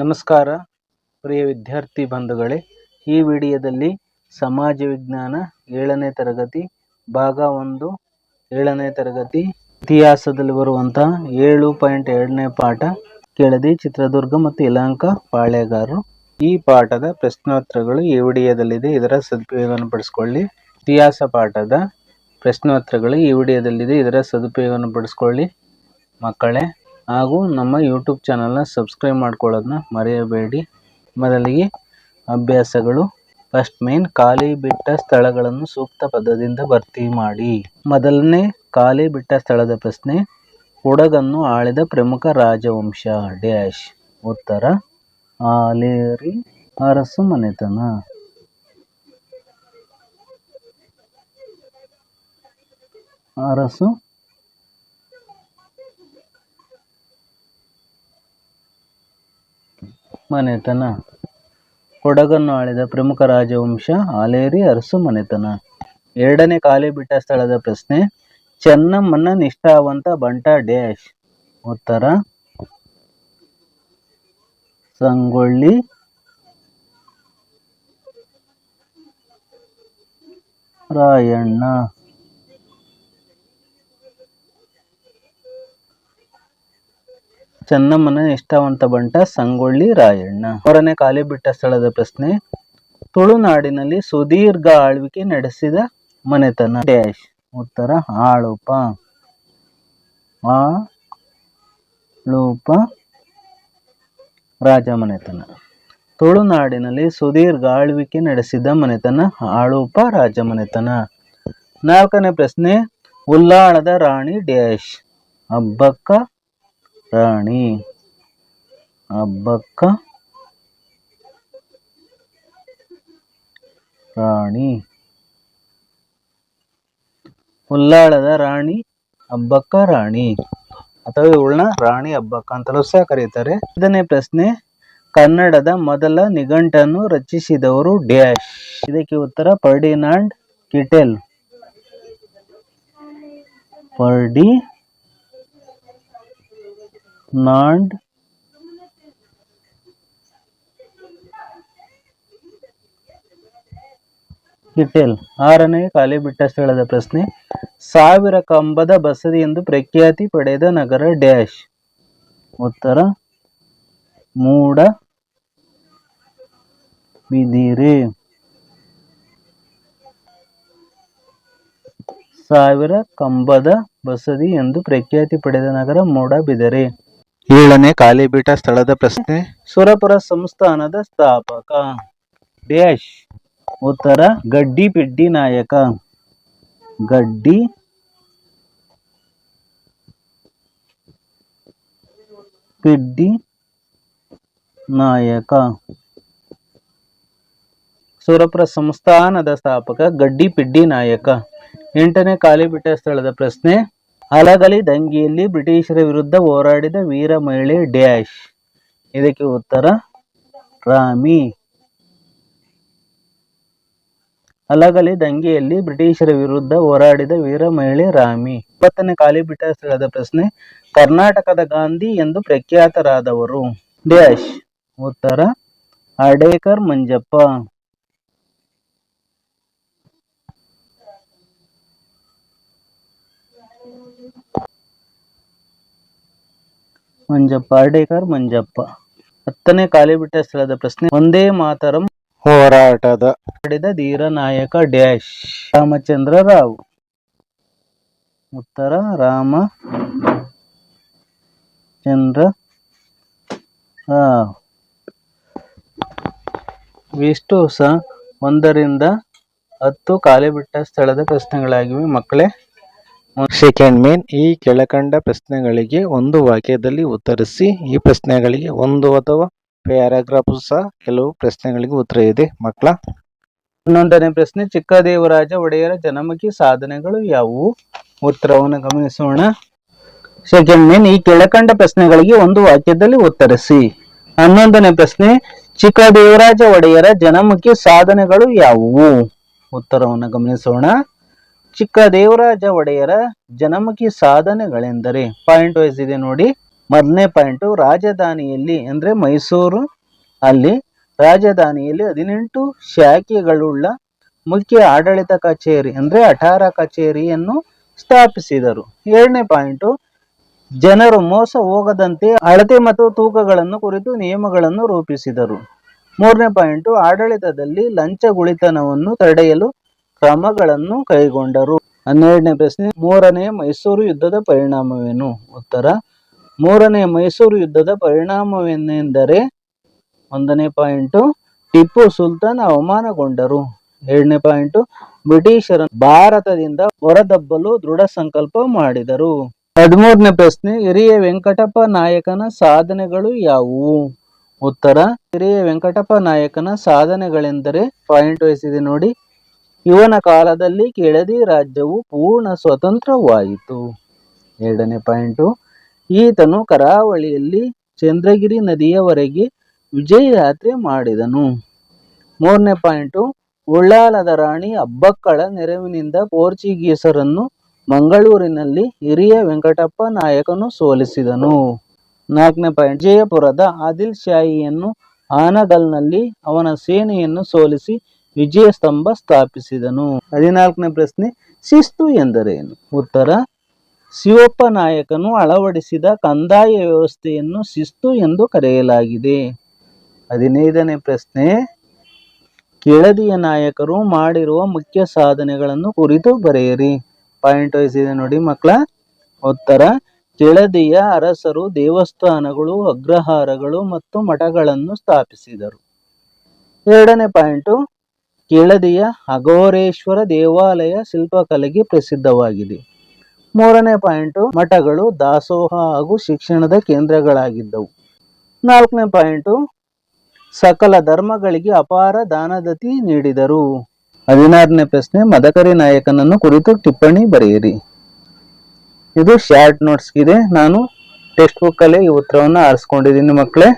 ನಮಸ್ಕಾರ ಪ್ರಿಯ ವಿದ್ಯಾರ್ಥಿ ಬಂಧುಗಳೇ, ಈ ವಿಡಿಯೋದಲ್ಲಿ ಸಮಾಜ ವಿಜ್ಞಾನ 7ನೇ ತರಗತಿ ಭಾಗ 1 7ನೇ ತರಗತಿ ಇತಿಹಾಸದಲ್ಲಿ ಬರುವಂತಹ 7.2ನೇ ಪಾಠ ಕೆಳದಿ ಚಿತ್ರದುರ್ಗ ಮತ್ತು ಯಲಹಂಕ ಪಾಳೆಗಾರರು. ಈ ಪಾಠದ ಪ್ರಶ್ನೋತ್ತರಗಳು ಈ ವಿಡಿಯೋದಲ್ಲಿದೆ, ಇದರ ಸದುಪಯೋಗವನ್ನು ಪಡಿಸಿಕೊಳ್ಳಿ. ಇತಿಹಾಸ ಪಾಠದ ಪ್ರಶ್ನೋತ್ತರಗಳು ಈ ವಿಡಿಯೋದಲ್ಲಿದೆ, ಇದರ ಸದುಪಯೋಗವನ್ನು ಪಡಿಸಿಕೊಳ್ಳಿ ಮಕ್ಕಳೇ. ಹಾಗೂ ನಮ್ಮ ಯೂಟ್ಯೂಬ್ ಚಾನಲ್ನ ಸಬ್ಸ್ಕ್ರೈಬ್ ಮಾಡ್ಕೊಳ್ಳೋದನ್ನ ಮರೆಯಬೇಡಿ. ಮೊದಲಿಗೆ ಅಭ್ಯಾಸಗಳು. ಫಸ್ಟ್ ಮೇನ್, ಖಾಲಿ ಬಿಟ್ಟ ಸ್ಥಳಗಳನ್ನು ಸೂಕ್ತ ಪದದಿಂದ ಭರ್ತಿ ಮಾಡಿ. ಮೊದಲನೇ ಖಾಲಿ ಬಿಟ್ಟ ಸ್ಥಳದ ಪ್ರಶ್ನೆ, ಕೊಡಗನ್ನು ಆಳಿದ ಪ್ರಮುಖ ರಾಜವಂಶ ಡ್ಯಾಶ್. ಉತ್ತರ ಆಲೇರಿ ಅರಸು ಮನೆತನ. ಅರಸು ಮನೆತನ. ಕೊಡಗನ್ನು ಆಳಿದ ಪ್ರಮುಖ ರಾಜವಂಶ ಆಲೇರಿ ಅರಸು ಮನೆತನ. ಎರಡನೇ ಖಾಲಿ ಬಿಟ್ಟ ಸ್ಥಳದ ಪ್ರಶ್ನೆ, ಚೆನ್ನಮ್ಮನ ನಿಷ್ಠಾವಂತ ಬಂಟ ಡ್ಯಾಶ್. ಉತ್ತರ ಸಂಗೊಳ್ಳಿ ರಾಯಣ್ಣ. ಚೆನ್ನಮ್ಮನ ನಿಷ್ಠಾವಂತ ಬಂಟ ಸಂಗೊಳ್ಳಿ ರಾಯಣ್ಣ. ಮೂರನೇ ಖಾಲಿ ಬಿಟ್ಟ ಸ್ಥಳದ ಪ್ರಶ್ನೆ, ತುಳುನಾಡಿನಲ್ಲಿ ಸುದೀರ್ಘ ಆಳ್ವಿಕೆ ನಡೆಸಿದ ಮನೆತನ ಡ್ಯಾಶ್. ಉತ್ತರ ಆಳುಪ. ಆಳುಪ ರಾಜ ಮನೆತನ. ತುಳುನಾಡಿನಲ್ಲಿ ಸುದೀರ್ಘ ಆಳ್ವಿಕೆ ನಡೆಸಿದ ಮನೆತನ ಆಳುಪ ರಾಜ ಮನೆತನ. ನಾಲ್ಕನೇ ಪ್ರಶ್ನೆ, ಉಲ್ಲಾಳದ ರಾಣಿ ಡ್ಯಾಶ್. ಅಬ್ಬಕ್ಕ ರಾಣಿ. ಅಬ್ಬಕ್ಕ ರಾಣಿ. ಉಲ್ಲಾಳದ ರಾಣಿ ಅಬ್ಬಕ್ಕ ರಾಣಿ, ಅಥವಾ ಇವಳನ್ನ ರಾಣಿ ಅಬ್ಬಕ್ಕ ಅಂತಲೂ ಸಹ ಕರೀತಾರೆ. ಐದನೇ ಪ್ರಶ್ನೆ, ಕನ್ನಡದ ಮೊದಲ ನಿಘಂಟನ್ನು ರಚಿಸಿದವರು ಡ್ಯಾಶ್. ಇದಕ್ಕೆ ಉತ್ತರ ಫರ್ಡಿನಾಂಡ್ ಕಿಟೆಲ್. Ferdinand Kittel. ಆರನೇ ಖಾಲಿ ಬಿಟ್ಟ ಸ್ಥಳದ ಪ್ರಶ್ನೆ, 1000 ಕಂಬದ ಬಸದಿ ಎಂದು ಪ್ರಖ್ಯಾತಿ ಪಡೆದ ನಗರ ಡ್ಯಾಶ್. ಉತ್ತರ ಮೂಡಬಿದಿರೆ. 1000 ಕಂಬದ ಬಸದಿ ಎಂದು ಪ್ರಖ್ಯಾತಿ ಪಡೆದ ನಗರ ಮೂಡಬಿದಿರೆ. ಏಳನೇ ಖಾಲಿ ಬಿಟ್ಟ ಸ್ಥಳದ ಪ್ರಶ್ನೆ, ಸುರಪುರ ಸಂಸ್ಥಾನದ ಸ್ಥಾಪಕ ಡ್ಯಾಶ್. ಉತ್ತರ ಗಡ್ಡಿಪಿಡ್ಡಿ ನಾಯಕ. ಗಡ್ಡಿಪಿಡ್ಡಿ ನಾಯಕ. ಸುರಪುರ ಸಂಸ್ಥಾನದ ಸ್ಥಾಪಕ ಗಡ್ಡಿಪಿಡ್ಡಿ ನಾಯಕ. ಎಂಟನೇ ಖಾಲಿ ಬಿಟ್ಟ ಸ್ಥಳದ ಪ್ರಶ್ನೆ, ಹಲಗಲಿ ದಂಗೆಯಲ್ಲಿ ಬ್ರಿಟಿಷರ ವಿರುದ್ಧ ಹೋರಾಡಿದ ವೀರ ಮಹಿಳೆ ಡ್ಯಾಶ್. ಇದಕ್ಕೆ ಉತ್ತರ ರಾಮಿ. ಹಲಗಲಿ ದಂಗೆಯಲ್ಲಿ ಬ್ರಿಟಿಷರ ವಿರುದ್ಧ ಹೋರಾಡಿದ ವೀರ ಮಹಿಳೆ ರಾಮಿ. 20ನೇ ಖಾಲಿ ಬಿಟ್ಟ ಸ್ಥಳದ ಪ್ರಶ್ನೆ, ಕರ್ನಾಟಕದ ಗಾಂಧಿ ಎಂದು ಪ್ರಖ್ಯಾತರಾದವರು ಡ್ಯಾಶ್. ಉತ್ತರ ಅಡೇಕರ್ ಮಂಜಪ್ಪ. ಅಡೇಕರ್ ಮಂಜಪ್ಪ. 10ನೇ ಖಾಲಿ ಬಿಟ್ಟ ಸ್ಥಳದ ಪ್ರಶ್ನೆ, ಒಂದೇ ಮಾತರಂ ಹೋರಾಟದ ಮಾಡಿದ ಧೀರ ನಾಯಕ ಡ್ಯಾಶ್. ರಾಮಚಂದ್ರ ರಾವ್. ಉತ್ತರ ರಾಮಚಂದ್ರ ರಾವ್. ಇಷ್ಟು ಸಹ 1 ರಿಂದ 10 ಖಾಲಿ ಬಿಟ್ಟ ಸ್ಥಳದ ಪ್ರಶ್ನೆಗಳಾಗಿವೆ ಮಕ್ಕಳೇ. ಸೆಕೆಂಡ್ ಮೇನ್, ಈ ಕೆಳಕಂಡ ಪ್ರಶ್ನೆಗಳಿಗೆ ಒಂದು ವಾಕ್ಯದಲ್ಲಿ ಉತ್ತರಿಸಿ. ಈ ಪ್ರಶ್ನೆಗಳಿಗೆ ಒಂದು ಅಥವಾ ಪ್ಯಾರಾಗ್ರಾಫ್ ಸಹ ಕೆಲವು ಪ್ರಶ್ನೆಗಳಿಗೆ ಉತ್ತರ ಇದೆ ಮಕ್ಕಳ. 11ನೇ ಪ್ರಶ್ನೆ, ಚಿಕ್ಕದೇವರಾಜ ಒಡೆಯರ ಜನಮುಖಿ ಸಾಧನೆಗಳು ಯಾವುವು? ಉತ್ತರವನ್ನು ಗಮನಿಸೋಣ. ಸೆಕೆಂಡ್ ಮೇನ್, ಈ ಕೆಳಕಂಡ ಪ್ರಶ್ನೆಗಳಿಗೆ ಒಂದು ವಾಕ್ಯದಲ್ಲಿ ಉತ್ತರಿಸಿ. 11ನೇ ಪ್ರಶ್ನೆ, ಚಿಕ್ಕದೇವರಾಜ ಒಡೆಯರ ಜನಮುಖಿ ಸಾಧನೆಗಳು ಯಾವುವು? ಉತ್ತರವನ್ನು ಗಮನಿಸೋಣ. ಚಿಕ್ಕದೇವರಾಜ ಒಡೆಯರ ಜನಮುಖಿ ಸಾಧನೆಗಳೆಂದರೆ, ಪಾಯಿಂಟ್ ವೈಸ್ ಇದೆ ನೋಡಿ. ಮೊದಲನೇ ಪಾಯಿಂಟು, ರಾಜಧಾನಿಯಲ್ಲಿ ಅಂದರೆ ಮೈಸೂರು ಅಲ್ಲಿ ರಾಜಧಾನಿಯಲ್ಲಿ 18 ಶಾಖೆಗಳುಳ್ಳ ಮುಖ್ಯ ಆಡಳಿತ ಕಚೇರಿ ಅಂದರೆ ಅಠಾರ ಕಚೇರಿಯನ್ನು ಸ್ಥಾಪಿಸಿದರು. ಎರಡನೇ ಪಾಯಿಂಟು, ಜನರು ಮೋಸ ಹೋಗದಂತೆ ಅಳತೆ ಮತ್ತು ತೂಕಗಳನ್ನು ಕುರಿತು ನಿಯಮಗಳನ್ನು ರೂಪಿಸಿದರು. ಮೂರನೇ ಪಾಯಿಂಟು, ಆಡಳಿತದಲ್ಲಿ ಲಂಚಗುಳಿತನವನ್ನು ತಡೆಯಲು ಕ್ರಮಗಳನ್ನು ಕೈಗೊಂಡರು. 12ನೇ ಪ್ರಶ್ನೆ, ಮೂರನೇ ಮೈಸೂರು ಯುದ್ಧದ ಪರಿಣಾಮವೇನು? ಉತ್ತರ, ಮೂರನೇ ಮೈಸೂರು ಯುದ್ಧದ ಪರಿಣಾಮವೇನೆಂದರೆ, 1ನೇ ಪಾಯಿಂಟು, ಟಿಪ್ಪು ಸುಲ್ತಾನ್ ಅವಮಾನಗೊಂಡರು. 2ನೇ ಪಾಯಿಂಟು, ಬ್ರಿಟಿಷರನ್ನು ಭಾರತದಿಂದ ಹೊರದಬ್ಬಲು ದೃಢ ಸಂಕಲ್ಪ ಮಾಡಿದರು. 13ನೇ ಪ್ರಶ್ನೆ, ಹಿರಿಯ ವೆಂಕಟಪ್ಪ ನಾಯಕನ ಸಾಧನೆಗಳು ಯಾವುವು? ಉತ್ತರ, ಹಿರಿಯ ವೆಂಕಟಪ್ಪ ನಾಯಕನ ಸಾಧನೆಗಳೆಂದರೆ, ಪಾಯಿಂಟ್ ವಹಿಸಿದೆ ನೋಡಿ, ಇವನ ಕಾಲದಲ್ಲಿ ಕೆಳದಿ ರಾಜ್ಯವು ಪೂರ್ಣ ಸ್ವತಂತ್ರವಾಯಿತು. 2ನೇ ಪಾಯಿಂಟು, ಈತನು ಕರಾವಳಿಯಲ್ಲಿ ಚಂದ್ರಗಿರಿ ನದಿಯವರೆಗೆ ವಿಜಯ ಯಾತ್ರೆ ಮಾಡಿದನು. 3ನೇ ಪಾಯಿಂಟು, ಉಳ್ಳಾಲದ ರಾಣಿ ಅಬ್ಬಕ್ಕಳ ನೆರವಿನಿಂದ ಪೋರ್ಚುಗೀಸರನ್ನು ಮಂಗಳೂರಿನಲ್ಲಿ ಹಿರಿಯ ವೆಂಕಟಪ್ಪ ನಾಯಕನು ಸೋಲಿಸಿದನು. 4ನೇ ಪಾಯಿಂಟ್, ವಿಜಯಪುರದ ಆದಿಲ್ ಶಾಹಿಯನ್ನು ಆನಗಲ್ನಲ್ಲಿ ಅವನ ಸೇನೆಯನ್ನು ಸೋಲಿಸಿ ವಿಜಯ ಸ್ತಂಭ ಸ್ಥಾಪಿಸಿದನು. 14ನೇ ಪ್ರಶ್ನೆ, ಶಿಸ್ತು ಎಂದರೇನು? ಉತ್ತರ, ಶಿವಪ್ಪ ನಾಯಕನು ಅಳವಡಿಸಿದ ಕಂದಾಯ ವ್ಯವಸ್ಥೆಯನ್ನು ಶಿಸ್ತು ಎಂದು ಕರೆಯಲಾಗಿದೆ. 15ನೇ ಪ್ರಶ್ನೆ, ಕೆಳದಿಯ ನಾಯಕರು ಮಾಡಿರುವ ಮುಖ್ಯ ಸಾಧನೆಗಳನ್ನು ಕುರಿತು ಬರೆಯಿರಿ. ಪಾಯಿಂಟ್ ವಹಿಸಿದೆ ನೋಡಿ ಮಕ್ಕಳ. ಉತ್ತರ, ಕೆಳದಿಯ ಅರಸರು ದೇವಸ್ಥಾನಗಳು, ಅಗ್ರಹಾರಗಳು ಮತ್ತು ಮಠಗಳನ್ನು ಸ್ಥಾಪಿಸಿದರು. 2ನೇ ಪಾಯಿಂಟು, ಕೆಳದಿಯ ಅಘೋರೇಶ್ವರ ದೇವಾಲಯ ಶಿಲ್ಪಕಲೆಗೆ ಪ್ರಸಿದ್ಧವಾಗಿದೆ. 3ನೇ ಪಾಯಿಂಟು, ಮಠಗಳು ದಾಸೋಹ ಹಾಗೂ ಶಿಕ್ಷಣದ ಕೇಂದ್ರಗಳಾಗಿದ್ದವು. 4ನೇ ಪಾಯಿಂಟು, ಸಕಲ ಧರ್ಮಗಳಿಗೆ ಅಪಾರ ದಾನದತ್ತಿ ನೀಡಿದರು. 16ನೇ ಪ್ರಶ್ನೆ, ಮದಕರಿ ನಾಯಕನನ್ನು ಕುರಿತು ಟಿಪ್ಪಣಿ ಬರೆಯಿರಿ. ಇದು ಶಾರ್ಟ್ ನೋಟ್ಸ್ ಇದೆ, ನಾನು ಟೆಕ್ಸ್ಟ್ ಬುಕ್ ಅಲ್ಲಿ ಈ ಉತ್ತರವನ್ನು ಆರಿಸ್ಕೊಂಡಿದ್ದೀನಿ ಮಕ್ಕಳೇ.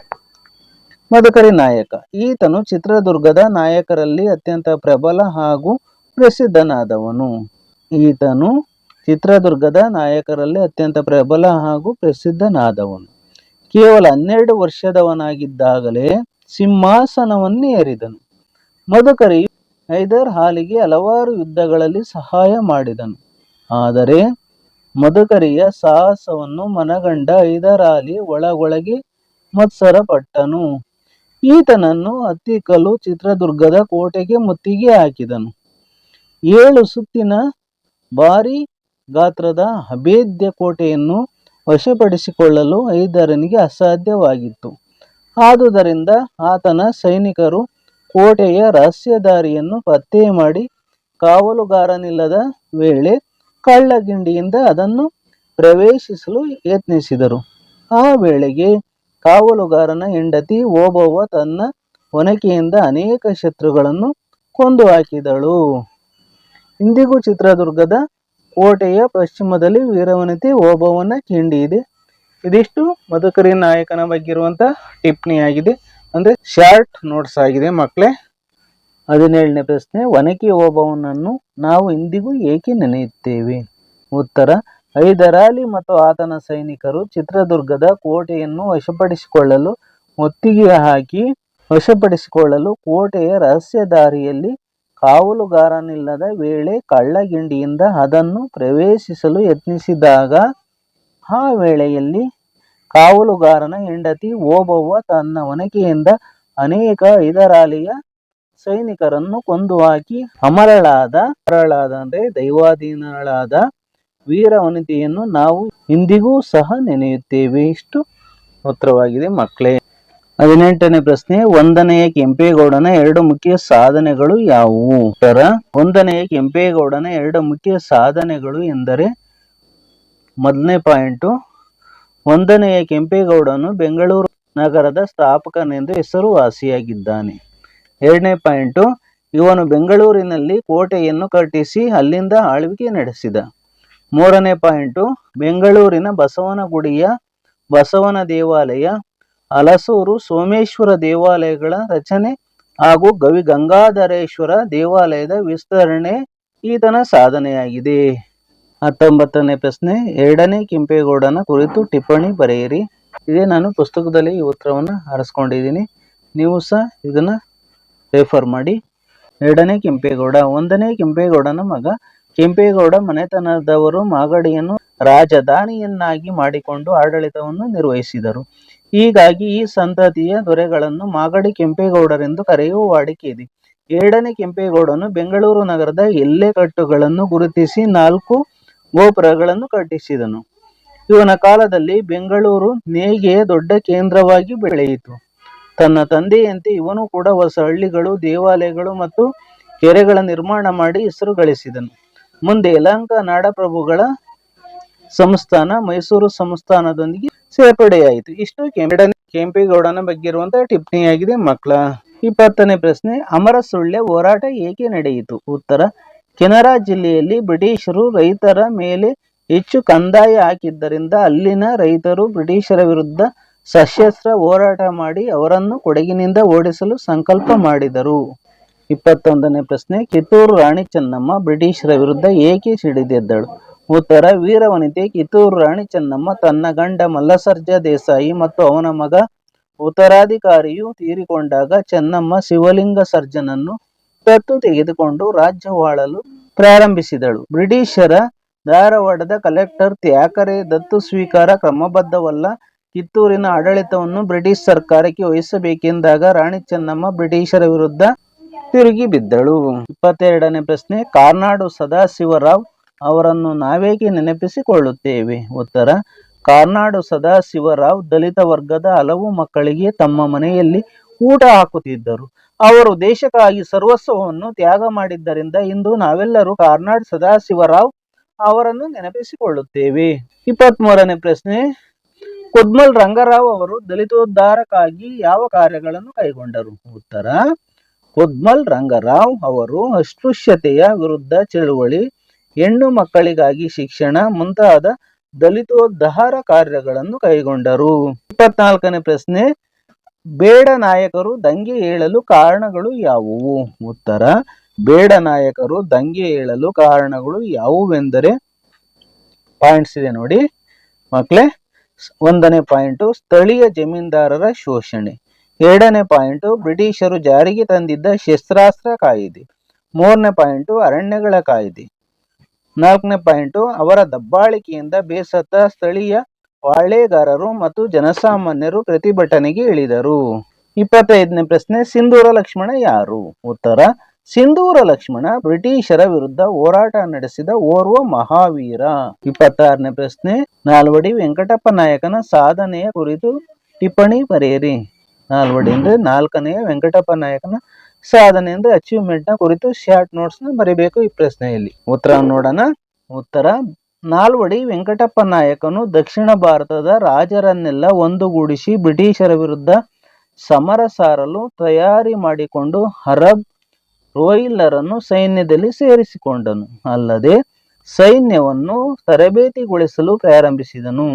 ಮದಕರಿ ನಾಯಕ, ಈತನು ಚಿತ್ರದುರ್ಗದ ನಾಯಕರಲ್ಲಿ ಅತ್ಯಂತ ಪ್ರಬಲ ಹಾಗೂ ಪ್ರಸಿದ್ಧನಾದವನು. ಈತನು ಚಿತ್ರದುರ್ಗದ ನಾಯಕರಲ್ಲಿ ಅತ್ಯಂತ ಪ್ರಬಲ ಹಾಗೂ ಪ್ರಸಿದ್ಧನಾದವನು. ಕೇವಲ 12 ವರ್ಷದವನಾಗಿದ್ದಾಗಲೇ ಸಿಂಹಾಸನವನ್ನು ಏರಿದನು. ಮದಕರಿಯು ಹೈದರ್ ಅಲಿಗೆ ಹಲವಾರು ಯುದ್ಧಗಳಲ್ಲಿ ಸಹಾಯ ಮಾಡಿದನು. ಆದರೆ ಮದಕರಿಯ ಸಾಹಸವನ್ನು ಮನಗಂಡ ಹೈದರ್ ಅಲಿ ಒಳಗೊಳಗೆ ಮತ್ಸರಪಟ್ಟನು. ಈತನನ್ನು ಹತ್ತಿಕ್ಕಲು ಚಿತ್ರದುರ್ಗದ ಕೋಟೆಗೆ ಮುತ್ತಿಗೆ ಹಾಕಿದನು. 7 ಸುತ್ತಿನ ಭಾರೀ ಗಾತ್ರದ ಅಭೇದ್ಯ ಕೋಟೆಯನ್ನು ವಶಪಡಿಸಿಕೊಳ್ಳಲು ಹೈದರನಿಗೆ ಅಸಾಧ್ಯವಾಗಿತ್ತು. ಆದುದರಿಂದ ಆತನ ಸೈನಿಕರು ಕೋಟೆಯ ರಹಸ್ಯದಾರಿಯನ್ನು ಪತ್ತೆ ಮಾಡಿ ಕಾವಲುಗಾರನಿಲ್ಲದ ವೇಳೆ ಕಳ್ಳಗಿಂಡಿಯಿಂದ ಅದನ್ನು ಪ್ರವೇಶಿಸಲು ಯತ್ನಿಸಿದರು. ಆ ವೇಳೆಗೆ ಕಾವಲುಗಾರನ ಹೆಂಡತಿ ಓಬವ್ವ ತನ್ನ ಒನಕೆಯಿಂದ ಅನೇಕ ಶತ್ರುಗಳನ್ನು ಕೊಂದು ಹಾಕಿದಳು. ಇಂದಿಗೂ ಚಿತ್ರದುರ್ಗದ ಕೋಟೆಯ ಪಶ್ಚಿಮದಲ್ಲಿ ವೀರವನಿತೆ ಓಬವ್ವನ ಕಿಂಡಿ ಇದೆ. ಇದಿಷ್ಟು ಮದಕರಿ ನಾಯಕನ ಬಗ್ಗೆ ಇರುವಂತ ಟಿಪ್ಪಣಿ ಆಗಿದೆ, ಅಂದ್ರೆ ಶಾರ್ಟ್ ನೋಟ್ಸ್ ಆಗಿದೆ ಮಕ್ಕಳೇ. 17ನೇ ಪ್ರಶ್ನೆ, ಒನಕೆ ಓಬವ್ವನನ್ನು ನಾವು ಇಂದಿಗೂ ಏಕೆ ನೆನೆಯುತ್ತೇವೆ? ಉತ್ತರ, ಹೈದರ್ ಅಲಿ ಮತ್ತು ಆತನ ಸೈನಿಕರು ಚಿತ್ರದುರ್ಗದ ಕೋಟೆಯನ್ನು ವಶಪಡಿಸಿಕೊಳ್ಳಲು ಮುತ್ತಿಗೆ ಹಾಕಿ ಕೋಟೆಯ ರಹಸ್ಯ ದಾರಿಯಲ್ಲಿ ಕಾವಲುಗಾರನಿಲ್ಲದ ವೇಳೆ ಕಳ್ಳಗಿಂಡಿಯಿಂದ ಅದನ್ನು ಪ್ರವೇಶಿಸಲು ಯತ್ನಿಸಿದಾಗ ಆ ವೇಳೆಯಲ್ಲಿ ಕಾವಲುಗಾರನ ಹೆಂಡತಿ ಓಬವ್ವ ತನ್ನ ಒನಕೆಯಿಂದ ಅನೇಕ ಹೈದರ್ ಅಲಿಯ ಸೈನಿಕರನ್ನು ಕೊಂದು ಹಾಕಿ ಅಮರಳಾದ ಅಂದ್ರೆ ದೈವಾಧೀನಳಾದ ವೀರವನಿತೆಯನ್ನು ನಾವು ಇಂದಿಗೂ ಸಹ ನೆನೆಯುತ್ತೇವೆ. ಇಷ್ಟು ಉತ್ತರವಾಗಿದೆ ಮಕ್ಕಳೇ. 18ನೇ ಪ್ರಶ್ನೆ, 1ನೆಯ ಕೆಂಪೇಗೌಡನ 2 ಮುಖ್ಯ ಸಾಧನೆಗಳು ಯಾವುವು? ಉತ್ತರ, 1ನೆಯ ಕೆಂಪೇಗೌಡನ 2 ಮುಖ್ಯ ಸಾಧನೆಗಳು ಎಂದರೆ, ಮೊದಲನೇ ಪಾಯಿಂಟು, 1ನೆಯ ಕೆಂಪೇಗೌಡನು ಬೆಂಗಳೂರು ನಗರದ ಸ್ಥಾಪಕನೆಂದು ಹೆಸರುವಾಸಿಯಾಗಿದ್ದಾನೆ. 2ನೇ ಪಾಯಿಂಟು, ಇವನು ಬೆಂಗಳೂರಿನಲ್ಲಿ ಕೋಟೆಯನ್ನು ಕಟ್ಟಿಸಿ ಅಲ್ಲಿಂದ ಆಳ್ವಿಕೆ ನಡೆಸಿದ. 3ನೇ ಪಾಯಿಂಟು, ಬೆಂಗಳೂರಿನ ಬಸವನಗುಡಿಯ ಬಸವನ ದೇವಾಲಯ, ಹಲಸೂರು ಸೋಮೇಶ್ವರ ದೇವಾಲಯಗಳ ರಚನೆ ಹಾಗೂ ಗವಿ ಗಂಗಾಧರೇಶ್ವರ ದೇವಾಲಯದ ವಿಸ್ತರಣೆ ಈತನ ಸಾಧನೆಯಾಗಿದೆ. 19ನೇ ಪ್ರಶ್ನೆ, 2ನೇ ಕೆಂಪೇಗೌಡನ ಕುರಿತು ಟಿಪ್ಪಣಿ ಬರೆಯಿರಿ. ಇದೇ ನಾನು ಪುಸ್ತಕದಲ್ಲಿ ಈ ಉತ್ತರವನ್ನು ಆರಿಸ್ಕೊಂಡಿದ್ದೀನಿ. ನೀವು ಸಹ ಇದನ್ನ ರೆಫರ್ ಮಾಡಿ. ಎರಡನೇ ಕೆಂಪೇಗೌಡ. ಒಂದನೇ ಕೆಂಪೇಗೌಡನ ಮಗ ಕೆಂಪೇಗೌಡ ಮನೆತನದವರು ಮಾಗಡಿಯನ್ನು ರಾಜಧಾನಿಯನ್ನಾಗಿ ಮಾಡಿಕೊಂಡು ಆಡಳಿತವನ್ನು ನಿರ್ವಹಿಸಿದರು. ಹೀಗಾಗಿ ಈ ಸಂತತಿಯ ದೊರೆಗಳನ್ನು ಮಾಗಡಿ ಕೆಂಪೇಗೌಡರೆಂದು ಕರೆಯುವ ವಾಡಿಕೆ ಇದೆ. ಎರಡನೇ ಕೆಂಪೇಗೌಡನು ಬೆಂಗಳೂರು ನಗರದ ಎಲ್ಲೆಕಟ್ಟುಗಳನ್ನು ಗುರುತಿಸಿ 4 ಗೋಪುರಗಳನ್ನು ಕಟ್ಟಿಸಿದನು. ಇವನ ಕಾಲದಲ್ಲಿ ಬೆಂಗಳೂರು ನೇಯ್ಗೆಯ ದೊಡ್ಡ ಕೇಂದ್ರವಾಗಿ ಬೆಳೆಯಿತು. ತನ್ನ ತಂದೆಯಂತೆ ಇವನು ಕೂಡ ಹೊಸ ಹಳ್ಳಿಗಳು, ದೇವಾಲಯಗಳು ಮತ್ತು ಕೆರೆಗಳ ನಿರ್ಮಾಣ ಮಾಡಿ ಹೆಸರು ಗಳಿಸಿದನು. ಮುಂದೆ ಯಲಹಂಕ ನಾಡಪ್ರಭುಗಳ ಸಂಸ್ಥಾನ ಮೈಸೂರು ಸಂಸ್ಥಾನದೊಂದಿಗೆ ಸೇರ್ಪಡೆಯಾಯಿತು. ಇಷ್ಟು ಕೆಂಪೇಗೌಡನ ಬಗ್ಗೆ ಇರುವಂತಹ ಟಿಪ್ಪಣಿಯಾಗಿದೆ ಮಕ್ಕಳ. 20ನೇ ಪ್ರಶ್ನೆ, ಅಮರ ಸುಳ್ಯ ಹೋರಾಟ ಏಕೆ ನಡೆಯಿತು? ಉತ್ತರ, ಕೆನರಾ ಜಿಲ್ಲೆಯಲ್ಲಿ ಬ್ರಿಟಿಷರು ರೈತರ ಮೇಲೆ ಹೆಚ್ಚು ಕಂದಾಯ ಹಾಕಿದ್ದರಿಂದ ಅಲ್ಲಿನ ರೈತರು ಬ್ರಿಟಿಷರ ವಿರುದ್ಧ ಸಶಸ್ತ್ರ ಹೋರಾಟ ಮಾಡಿ ಅವರನ್ನು ಕೊಡಗಿನಿಂದ ಓಡಿಸಲು ಸಂಕಲ್ಪ ಮಾಡಿದರು. 21ನೇ ಪ್ರಶ್ನೆ, ಕಿತ್ತೂರು ರಾಣಿ ಚೆನ್ನಮ್ಮ ಬ್ರಿಟಿಷರ ವಿರುದ್ಧ ಏಕೆ ಸಿಡಿದೆದ್ದಳು? ಉತ್ತರ, ವೀರವನಿತೆ ಕಿತ್ತೂರು ರಾಣಿ ಚೆನ್ನಮ್ಮ ತನ್ನ ಗಂಡ ಮಲ್ಲಸರ್ಜ ದೇಸಾಯಿ ಮತ್ತು ಅವನ ಮಗ ಉತ್ತರಾಧಿಕಾರಿಯು ತೀರಿಕೊಂಡಾಗ ಚೆನ್ನಮ್ಮ ಶಿವಲಿಂಗ ಸರ್ಜನನ್ನು ದತ್ತು ತೆಗೆದುಕೊಂಡು ರಾಜ್ಯವಾಳಲು ಪ್ರಾರಂಭಿಸಿದಳು. ಬ್ರಿಟಿಷರ ಧಾರವಾಡದ ಕಲೆಕ್ಟರ್ ತ್ಯಾಕರೆ ದತ್ತು ಸ್ವೀಕಾರ ಕ್ರಮಬದ್ಧವಲ್ಲ, ಕಿತ್ತೂರಿನ ಆಡಳಿತವನ್ನು ಬ್ರಿಟಿಷ್ ಸರ್ಕಾರಕ್ಕೆ ವಹಿಸಬೇಕೆಂದಾಗ ರಾಣಿ ಚೆನ್ನಮ್ಮ ಬ್ರಿಟಿಷರ ವಿರುದ್ಧ ತಿರುಗಿ ಬಿದ್ದಳು. 22ನೇ ಪ್ರಶ್ನೆ, ಕಾರ್ನಾಡು ಸದಾಶಿವರಾವ್ ಅವರನ್ನು ನಾವೇಕೆ ನೆನಪಿಸಿಕೊಳ್ಳುತ್ತೇವೆ? ಉತ್ತರ, ಕಾರ್ನಾಡು ಸದಾಶಿವರಾವ್ ದಲಿತ ವರ್ಗದ ಹಲವು ಮಕ್ಕಳಿಗೆ ತಮ್ಮ ಮನೆಯಲ್ಲಿ ಊಟ ಹಾಕುತ್ತಿದ್ದರು. ಅವರು ದೇಶಕ್ಕಾಗಿ ಸರ್ವಸ್ವವನ್ನು ತ್ಯಾಗ ಮಾಡಿದ್ದರಿಂದ ಇಂದು ನಾವೆಲ್ಲರೂ ಕಾರ್ನಾಡು ಸದಾಶಿವರಾವ್ ಅವರನ್ನು ನೆನಪಿಸಿಕೊಳ್ಳುತ್ತೇವೆ. 23ನೇ ಪ್ರಶ್ನೆ, ಕುದ್ಮಲ್ ರಂಗರಾವ್ ಅವರು ದಲಿತೋದ್ಧಾರಕ್ಕಾಗಿ ಯಾವ ಕಾರ್ಯಗಳನ್ನು ಕೈಗೊಂಡರು? ಉತ್ತರ, ಕುದ್ಮಲ್ ರಂಗರಾವ್ ಅವರು ಅಸ್ಪೃಶ್ಯತೆಯ ವಿರುದ್ಧ ಚಳುವಳಿ, ಹೆಣ್ಣು ಮಕ್ಕಳಿಗಾಗಿ ಶಿಕ್ಷಣ ಮುಂತಾದ ದಲಿತೋದ್ಧಾರ ಕಾರ್ಯಗಳನ್ನು ಕೈಗೊಂಡರು. 24ನೇ ಪ್ರಶ್ನೆ, ಬೇಡ ನಾಯಕರು ದಂಗೆ ಏಳಲು ಕಾರಣಗಳು ಯಾವುವು? ಉತ್ತರ, ಬೇಡ ನಾಯಕರು ದಂಗೆ ಏಳಲು ಕಾರಣಗಳು ಯಾವುವೆಂದರೆ ಪಾಯಿಂಟ್ಸ್ ಇದೆ ನೋಡಿ ಮಕ್ಕಳೇ. 1ನೇ ಪಾಯಿಂಟು ಸ್ಥಳೀಯ ಜಮೀನ್ದಾರರ ಶೋಷಣೆ. 2ನೇ ಪಾಯಿಂಟು ಬ್ರಿಟಿಷರು ಜಾರಿಗೆ ತಂದಿದ್ದ ಶಸ್ತ್ರಾಸ್ತ್ರ ಕಾಯ್ದೆ. 3ನೇ ಪಾಯಿಂಟು ಅರಣ್ಯಗಳ ಕಾಯ್ದೆ. 4ನೇ ಪಾಯಿಂಟು ಅವರ ದಬ್ಬಾಳಿಕೆಯಿಂದ ಬೇಸತ್ತ ಸ್ಥಳೀಯ ಪಾಳೆಗಾರರು ಮತ್ತು ಜನಸಾಮಾನ್ಯರು ಪ್ರತಿಭಟನೆಗೆ ಇಳಿದರು. 25ನೇ ಪ್ರಶ್ನೆ, ಸಿಂಧೂರ ಲಕ್ಷ್ಮಣ ಯಾರು? ಉತ್ತರ, ಸಿಂಧೂರ ಲಕ್ಷ್ಮಣ ಬ್ರಿಟಿಷರ ವಿರುದ್ಧ ಹೋರಾಟ ನಡೆಸಿದ ಓರ್ವ ಮಹಾವೀರ. 26ನೇ ಪ್ರಶ್ನೆ, ನಾಲ್ವಡಿ ವೆಂಕಟಪ್ಪ ನಾಯಕನ ಸಾಧನೆಯ ಕುರಿತು ಟಿಪ್ಪಣಿ ಬರೆಯಿರಿ. ನಾಲ್ವಡಿ ಅಂದ್ರೆ 4ನೇ ವೆಂಕಟಪ್ಪ ನಾಯಕನ ಸಾಧನೆ ಅಂದ್ರೆ ಅಚೀವ್ಮೆಂಟ್ ನ ಕುರಿತು ಶಾರ್ಟ್ ನೋಟ್ಸ್ ನ ಬರೀಬೇಕು ಈ ಪ್ರಶ್ನೆಯಲ್ಲಿ. ಉತ್ತರ ನೋಡೋಣ. ಉತ್ತರ, ನಾಲ್ವಡಿ ವೆಂಕಟಪ್ಪ ನಾಯಕನು ದಕ್ಷಿಣ ಭಾರತದ ರಾಜರನ್ನೆಲ್ಲ ಒಂದುಗೂಡಿಸಿ ಬ್ರಿಟಿಷರ ವಿರುದ್ಧ ಸಮರ ಸಾರಲು ತಯಾರಿ ಮಾಡಿಕೊಂಡು ಅರಬ್ ರೋಹಿಲ್ಲರನ್ನು ಸೈನ್ಯದಲ್ಲಿ ಸೇರಿಸಿಕೊಂಡನು. ಅಲ್ಲದೆ ಸೈನ್ಯವನ್ನು ತರಬೇತಿಗೊಳಿಸಲು ಪ್ರಾರಂಭಿಸಿದನು.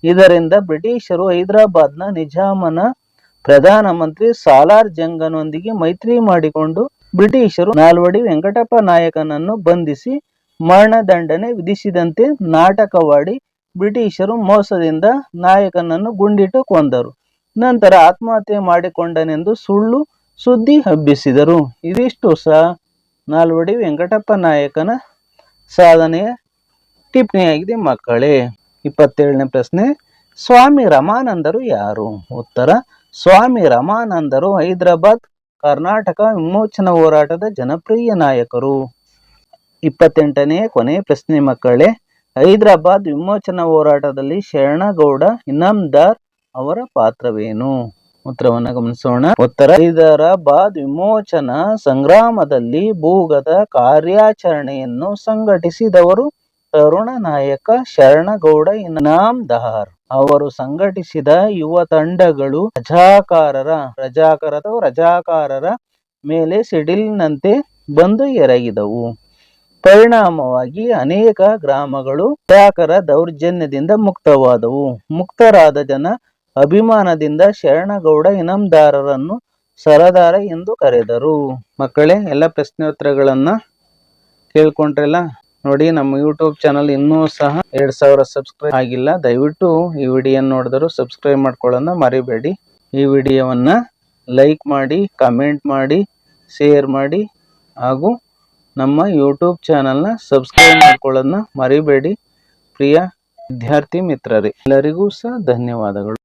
ಇದರಿಂದ ಬ್ರಿಟಿಷರು ಹೈದರಾಬಾದ್ನ ನಿಜಾಮನ ಪ್ರಧಾನಮಂತ್ರಿ ಸಾಲಾರ್ ಜಂಗನೊಂದಿಗೆ ಮೈತ್ರಿ ಮಾಡಿಕೊಂಡು ಬ್ರಿಟಿಷರು ನಾಲ್ವಡಿ ವೆಂಕಟಪ್ಪ ನಾಯಕನನ್ನು ಬಂಧಿಸಿ ಮರಣದಂಡನೆ ವಿಧಿಸಿದಂತೆ ನಾಟಕವಾಡಿ ಬ್ರಿಟಿಷರು ಮೋಸದಿಂದ ನಾಯಕನನ್ನು ಗುಂಡಿಟ್ಟು ಕೊಂದರು. ನಂತರ ಆತ್ಮಹತ್ಯೆ ಮಾಡಿಕೊಂಡನೆಂದು ಸುಳ್ಳು ಸುದ್ದಿ ಹಬ್ಬಿಸಿದರು. ಇದಿಷ್ಟು ಸಹ ನಾಲ್ವಡಿ ವೆಂಕಟಪ್ಪ ನಾಯಕನ ಸಾಧನೆಯ ಟಿಪ್ಪಣಿಯಾಗಿದೆ ಮಕ್ಕಳೇ. 27ನೇ ಪ್ರಶ್ನೆ, ಸ್ವಾಮಿ ರಮಾನಂದರು ಯಾರು? ಉತ್ತರ, ಸ್ವಾಮಿ ರಮಾನಂದರು ಹೈದರಾಬಾದ್ ಕರ್ನಾಟಕ ವಿಮೋಚನಾ ಹೋರಾಟದ ಜನಪ್ರಿಯ ನಾಯಕರು. 28ನೇ ಕೊನೆಯ ಪ್ರಶ್ನೆ ಮಕ್ಕಳೇ, ಹೈದರಾಬಾದ್ ವಿಮೋಚನಾ ಹೋರಾಟದಲ್ಲಿ ಶರಣಗೌಡ ಇನಾಮದಾರ್ ಅವರ ಪಾತ್ರವೇನು? ಉತ್ತರವನ್ನು ಗಮನಿಸೋಣ. ಉತ್ತರ, ಹೈದರಾಬಾದ್ ವಿಮೋಚನಾ ಸಂಗ್ರಾಮದಲ್ಲಿ ಭೂಗತ ಕಾರ್ಯಾಚರಣೆಯನ್ನು ಸಂಘಟಿಸಿದವರು ತರುಣ ನಾಯಕ ಶರಣಗೌಡ ಇನಾಮದಾರ್. ಅವರು ಸಂಘಟಿಸಿದ ಯುವ ತಂಡಗಳು ರಜಾಕಾರರ ಮೇಲೆ ಸಿಡಿಲಿನಂತೆ ಬಂದು ಎರಗಿದವು. ಪರಿಣಾಮವಾಗಿ ಅನೇಕ ಗ್ರಾಮಗಳು ರಜಾಕರ ದೌರ್ಜನ್ಯದಿಂದ ಮುಕ್ತವಾದವು. ಮುಕ್ತರಾದ ಜನ ಅಭಿಮಾನದಿಂದ ಶರಣಗೌಡ ಇನಾಮದಾರರನ್ನು ಸರದಾರ ಎಂದು ಕರೆದರು. ಮಕ್ಕಳೇ, ಎಲ್ಲ ಪ್ರಶ್ನೋತ್ತರಗಳನ್ನ ಕೇಳ್ಕೊಂಡ್ರಲ್ಲ. ನೋಡಿ, ನಮ್ಮ ಯೂಟ್ಯೂಬ್ ಚಾನಲ್ ಇನ್ನೂ ಸಹ 2000 ಸಬ್ಸ್ಕ್ರೈಬ್ ಆಗಿಲ್ಲ. ದಯವಿಟ್ಟು ಈ ವಿಡಿಯೋ ನೋಡಿದ್ರು ಸಬ್ಸ್ಕ್ರೈಬ್ ಮಾಡ್ಕೊಳ್ಳೋಣ ಮರಿಬೇಡಿ. ಈ ವಿಡಿಯೋವನ್ನ ಲೈಕ್ ಮಾಡಿ, ಕಮೆಂಟ್ ಮಾಡಿ, ಶೇರ್ ಮಾಡಿ ಹಾಗೂ ನಮ್ಮ ಯೂಟ್ಯೂಬ್ ಚಾನಲ್ನ ಸಬ್ಸ್ಕ್ರೈಬ್ ಮಾಡ್ಕೊಳ್ಳೋದನ್ನ ಮರಿಬೇಡಿ. ಪ್ರಿಯ ವಿದ್ಯಾರ್ಥಿ ಮಿತ್ರರೇ, ಎಲ್ಲರಿಗೂ ಸಹ ಧನ್ಯವಾದಗಳು.